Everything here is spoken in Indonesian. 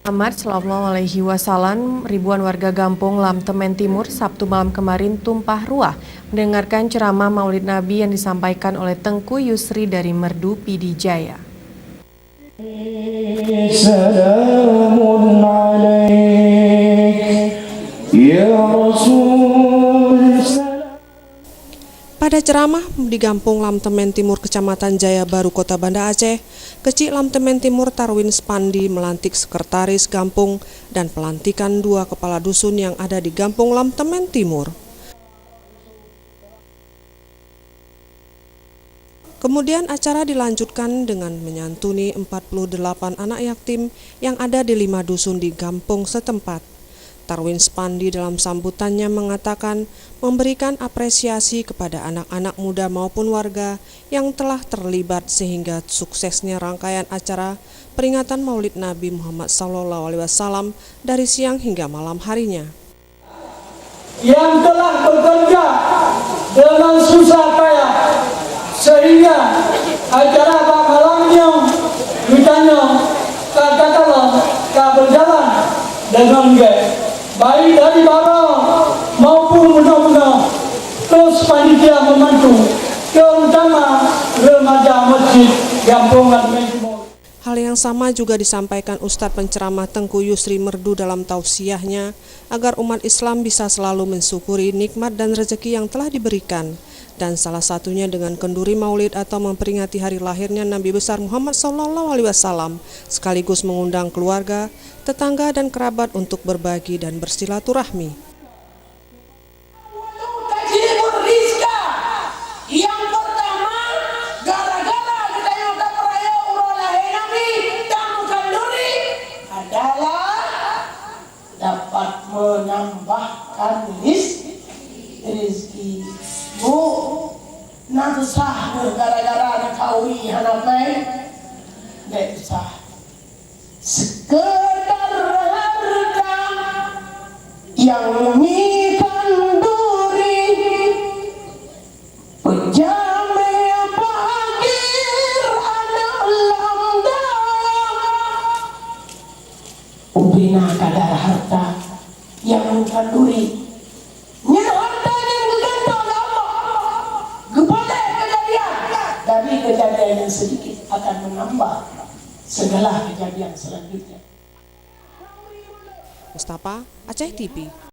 Muhammad SAW, ribuan warga Gampong Lamtemen Timur Sabtu malam kemarin tumpah ruah mendengarkan ceramah Maulid Nabi yang disampaikan oleh Tengku Yusri dari Merdu Pidijaya. Salamun alaik ya Rasul. Pada ceramah di Gampong Lamtemen Timur, Kecamatan Jaya Baru, Kota Banda Aceh, Kecik Lamtemen Timur Tarwin Spandi melantik sekretaris Gampong dan pelantikan 2 kepala dusun yang ada di Gampong Lamtemen Timur. Kemudian acara dilanjutkan dengan menyantuni 48 anak yatim yang ada di 5 dusun di Gampong setempat. Tarwin Spandi dalam sambutannya mengatakan memberikan apresiasi kepada anak-anak muda maupun warga yang telah terlibat sehingga suksesnya rangkaian acara peringatan Maulid Nabi Muhammad SAW dari siang hingga malam harinya. Yang telah bekerja dengan susah payah sehingga acara malamnya ditanya katakanlah berjalan dengan baik dari bawah maupun mudah-mudahan terus panitia membantu, terutama remaja masjid Gampong Lamtemen Timur. Hal yang sama juga disampaikan Ustadz penceramah Tengku Yusri Merdu dalam tausiahnya agar umat Islam bisa selalu mensyukuri nikmat dan rezeki yang telah diberikan, dan salah satunya dengan kenduri maulid atau memperingati hari lahirnya Nabi besar Muhammad SAW, sekaligus mengundang keluarga, tetangga dan kerabat untuk berbagi dan bersilaturahmi. Yang pertama, gara-gara kita yang peraya umroh lahir Nabi kamu kenduri adalah dapat menambahkan rezeki. Bu, nanti sah gara-gara kawi hanapai, tidak sah. Sekedar harta yang mikan duri, pejame bagir anak lamda. Ubina kadar harta yang mikan duri. Dari kejadian yang sedikit akan menambah segala kejadian selanjutnya. Mustafa, Aceh TV.